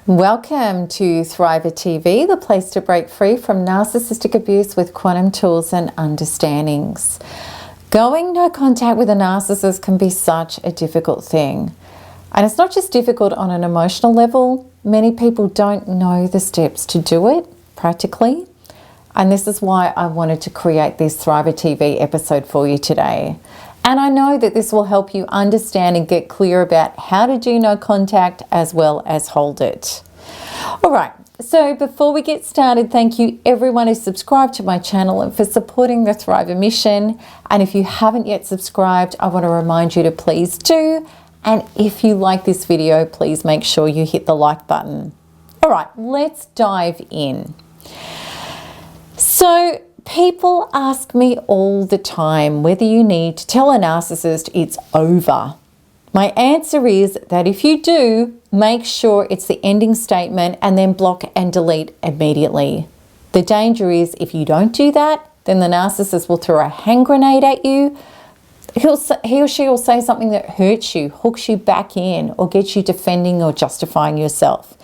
Welcome to Thriver TV, the place to break free from narcissistic abuse with quantum tools and understandings. Going no contact with a narcissist can be such a difficult thing. And it's not just difficult on an emotional level. Many people don't know the steps to do it practically. And this is why I wanted to create this Thriver TV episode for you today. And I know that this will help you understand and get clear about how to do no contact as well as hold it. All right, so before we get started, thank you everyone who subscribed to my channel and for supporting the Thriver mission. And if you haven't yet subscribed, I want to remind you to please do. And if you like this video, please make sure you hit the like button. All right, let's dive in. So, people ask me all the time whether you need to tell a narcissist it's over. My answer is that if you do, make sure it's the ending statement and then block and delete immediately. The danger is if you don't do that, then the narcissist will throw a hand grenade at you. He or she will say something that hurts you, hooks you back in, or gets you defending or justifying yourself.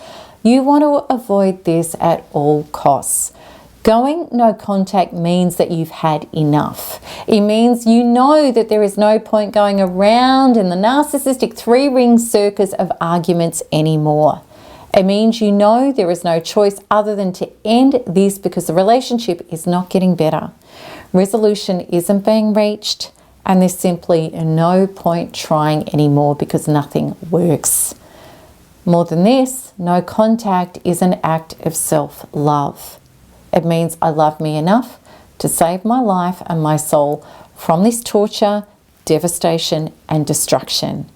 You want to avoid this at all costs. Going no contact means that you've had enough. It means you know that there is no point going around in the narcissistic three-ring circus of arguments anymore. It means you know there is no choice other than to end this because the relationship is not getting better. Resolution isn't being reached, and there's simply no point trying anymore because nothing works. More than this, no contact is an act of self-love. It means I love me enough to save my life and my soul from this torture, devastation, and destruction.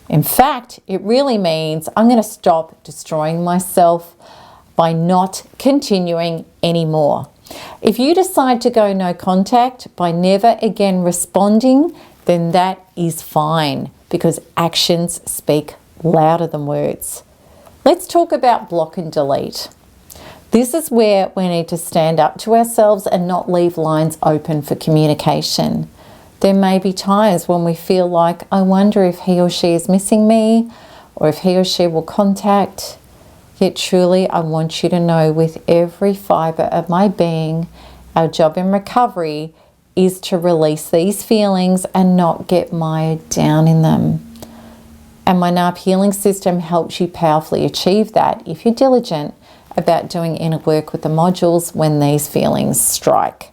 In fact, it really means I'm going to stop destroying myself by not continuing anymore. If you decide to go no contact by never again responding, then that is fine because actions speak louder than words. Let's talk about block and delete. This is where we need to stand up to ourselves and not leave lines open for communication. There may be times when we feel like, I wonder if he or she is missing me or if he or she will contact. Yet truly, I want you to know with every fiber of my being, our job in recovery is to release these feelings and not get mired down in them. And my NARP healing system helps you powerfully achieve that if you're diligent about doing inner work with the modules when these feelings strike.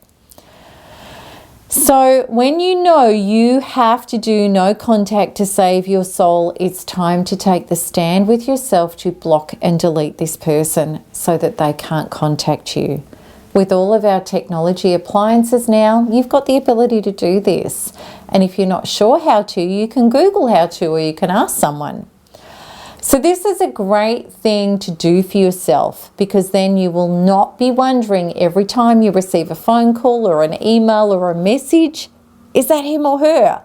So when you know you have to do no contact to save your soul, it's time to take the stand with yourself to block and delete this person so that they can't contact you. With all of our technology appliances now, you've got the ability to do this. And if you're not sure how to, you can Google how to, or you can ask someone. So this is a great thing to do for yourself because then you will not be wondering every time you receive a phone call or an email or a message, is that him or her?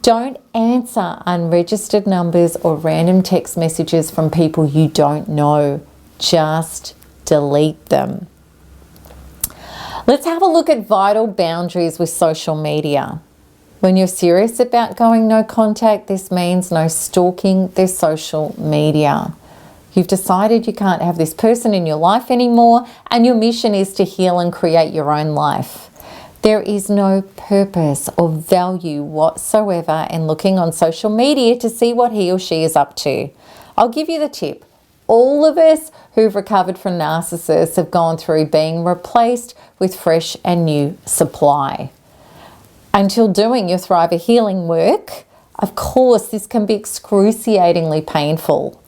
Don't answer unregistered numbers or random text messages from people you don't know. Just delete them. Let's have a look at vital boundaries with social media. When you're serious about going no contact, this means no stalking their social media. You've decided you can't have this person in your life anymore, and your mission is to heal and create your own life. There is no purpose or value whatsoever in looking on social media to see what he or she is up to. I'll give you the tip. All of us who've recovered from narcissists have gone through being replaced with fresh and new supply. Until doing your Thriver healing work, of course, this can be excruciatingly painful.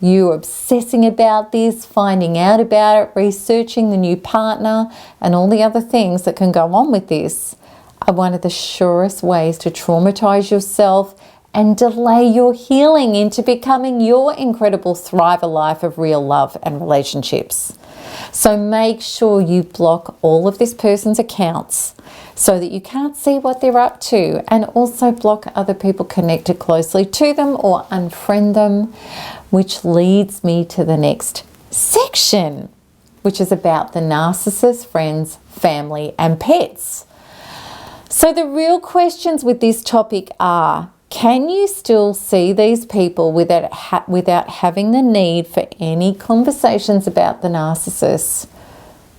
You obsessing about this, finding out about it, researching the new partner, and all the other things that can go on with this are one of the surest ways to traumatize yourself and delay your healing into becoming your incredible Thriver life of real love and relationships. So make sure you block all of this person's accounts so that you can't see what they're up to, and also block other people connected closely to them or unfriend them, which leads me to the next section, which is about the narcissist, friends, family, and pets. So the real questions with this topic are, Can you still see these people without having the need for any conversations about the narcissist?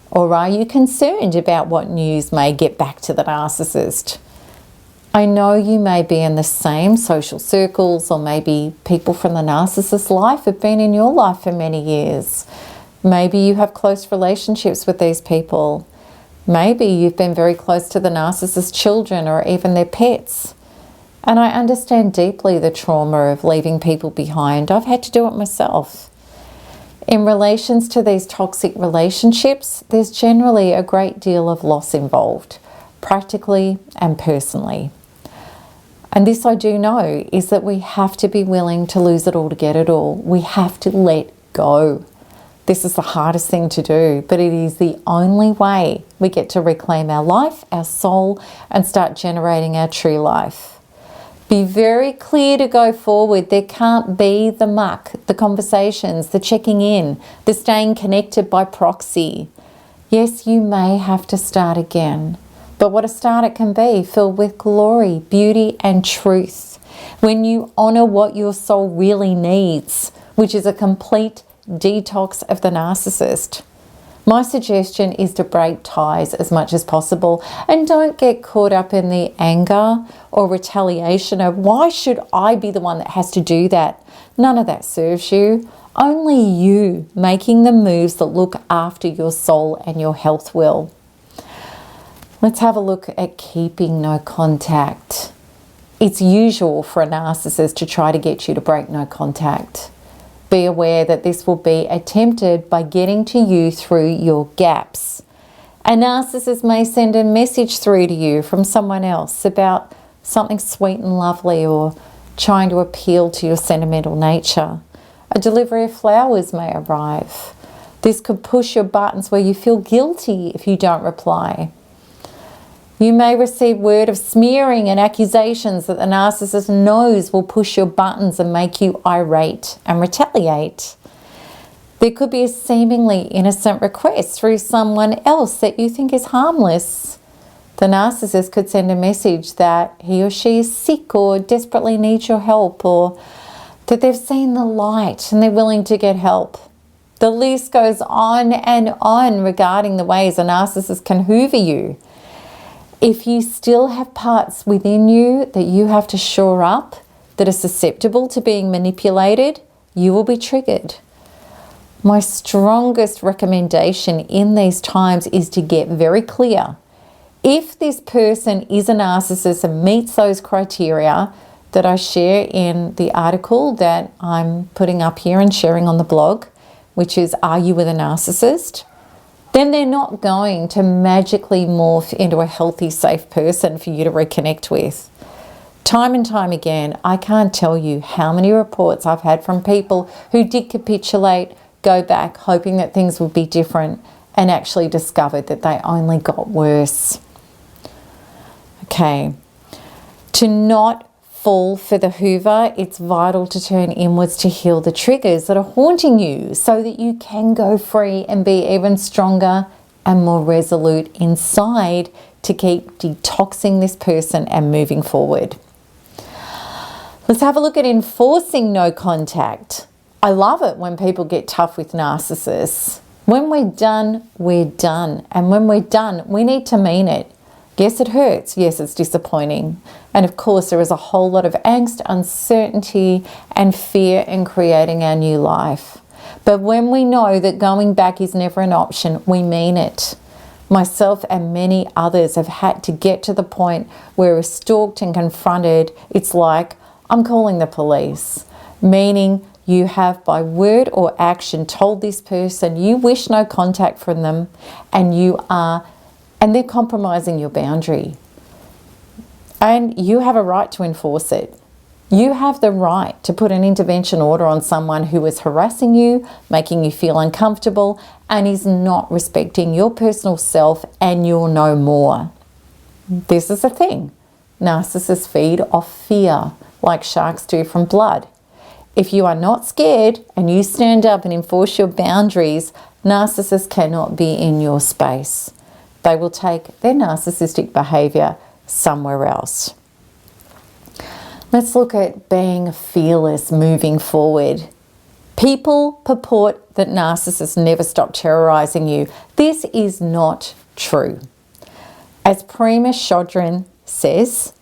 Or are you concerned about what news may get back to the narcissist? I know you may be in the same social circles, or maybe people from the narcissist's life have been in your life for many years. Maybe you have close relationships with these people. Maybe you've been very close to the narcissist's children or even their pets. And I understand deeply the trauma of leaving people behind. I've had to do it myself. In relations to these toxic relationships, there's generally a great deal of loss involved, practically and personally. And this I do know is that we have to be willing to lose it all to get it all. We have to let go. This is the hardest thing to do, but it is the only way we get to reclaim our life, our soul, and start generating our true life. Be very clear to go forward. There can't be the muck, the conversations, the checking in, the staying connected by proxy. Yes, you may have to start again, but what a start it can be, filled with glory, beauty, and truth. When you honor what your soul really needs, which is a complete detox of the narcissist. My suggestion is to break ties as much as possible, and don't get caught up in the anger or retaliation of why should I be the one that has to do that. None of that serves you. Only you making the moves that look after your soul and your health will. Let's have a look at keeping no contact. It's usual for a narcissist to try to get you to break no contact. Be aware that this will be attempted by getting to you through your gaps. A narcissist may send a message through to you from someone else about something sweet and lovely, or trying to appeal to your sentimental nature. A delivery of flowers may arrive. This could push your buttons where you feel guilty if you don't reply. You may receive word of smearing and accusations that the narcissist knows will push your buttons and make you irate and retaliate. There could be a seemingly innocent request through someone else that you think is harmless. The narcissist could send a message that he or she is sick or desperately needs your help, or that they've seen the light and they're willing to get help. The list goes on and on regarding the ways a narcissist can hoover you. If you still have parts within you that you have to shore up, that are susceptible to being manipulated, you will be triggered. My strongest recommendation in these times is to get very clear. If this person is a narcissist and meets those criteria that I share in the article that I'm putting up here and sharing on the blog, which is Are You With a Narcissist?, then they're not going to magically morph into a healthy, safe person for you to reconnect with. Time and time again, I can't tell you how many reports I've had from people who did capitulate, go back, hoping that things would be different, and actually discovered that they only got worse. Okay, to not fall for the hoover, it's vital to turn inwards to heal the triggers that are haunting you so that you can go free and be even stronger and more resolute inside to keep detoxing this person and moving forward. Let's have a look at enforcing no contact. I love it when people get tough with narcissists. When we're done, we're done. And when we're done, we need to mean it. Yes, it hurts. Yes, it's disappointing. And of course, there is a whole lot of angst, uncertainty, and fear in creating our new life. But when we know that going back is never an option, we mean it. Myself and many others have had to get to the point where we're stalked and confronted. It's like, I'm calling the police, meaning you have by word or action told this person you wish no contact from them, and they're compromising your boundary. And you have a right to enforce it. You have the right to put an intervention order on someone who is harassing you, making you feel uncomfortable, and is not respecting your personal self and your no more. This is the thing. Narcissists feed off fear, like sharks do from blood. If you are not scared and you stand up and enforce your boundaries, narcissists cannot be in your space. They will take their narcissistic behaviour somewhere else. Let's look at being fearless moving forward. People purport that narcissists never stop terrorizing you. This is not true. As Prema Chodron says,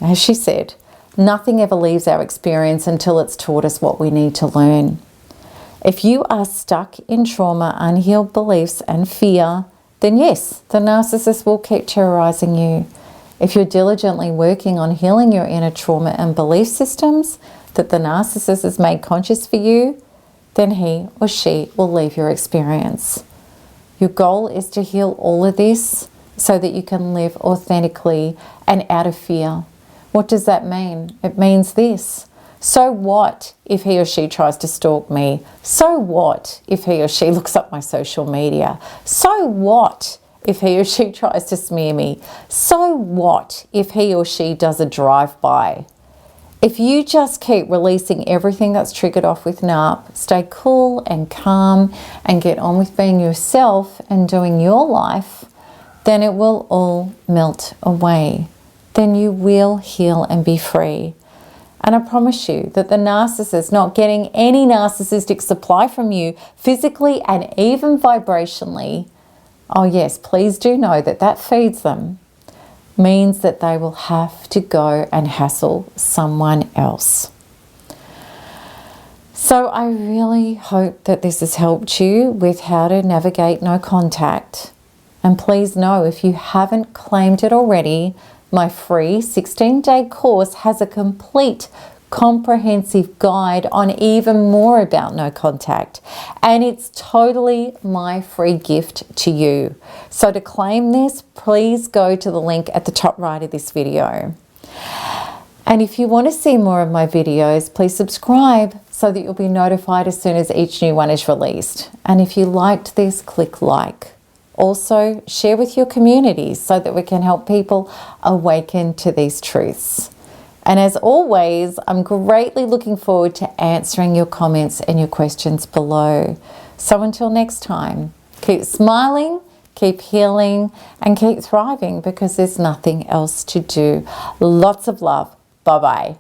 as she said, nothing ever leaves our experience until it's taught us what we need to learn. If you are stuck in trauma, unhealed beliefs and fear, then yes, the narcissist will keep terrorizing you. If you're diligently working on healing your inner trauma and belief systems that the narcissist has made conscious for you, then he or she will leave your experience. Your goal is to heal all of this so that you can live authentically and out of fear. What does that mean? It means this. So what if he or she tries to stalk me? So what if he or she looks up my social media? So what if he or she tries to smear me? So what if he or she does a drive-by? If you just keep releasing everything that's triggered off with NARP, stay cool and calm and get on with being yourself and doing your life, then it will all melt away. Then you will heal and be free. And I promise you that the narcissist not getting any narcissistic supply from you physically and even vibrationally, oh yes, please do know that that feeds them, means that they will have to go and hassle someone else. So I really hope that this has helped you with how to navigate no contact. And please know, if you haven't claimed it already, my free 16-day course has a complete comprehensive guide on even more about no contact, and it's totally my free gift to you. So to claim this, please go to the link at the top right of this video. And if you want to see more of my videos, please subscribe so that you'll be notified as soon as each new one is released. And if you liked this, click like. Also, share with your communities so that we can help people awaken to these truths. And as always, I'm greatly looking forward to answering your comments and your questions below. So until next time, keep smiling, keep healing, and keep thriving, because there's nothing else to do. Lots of love. Bye-bye.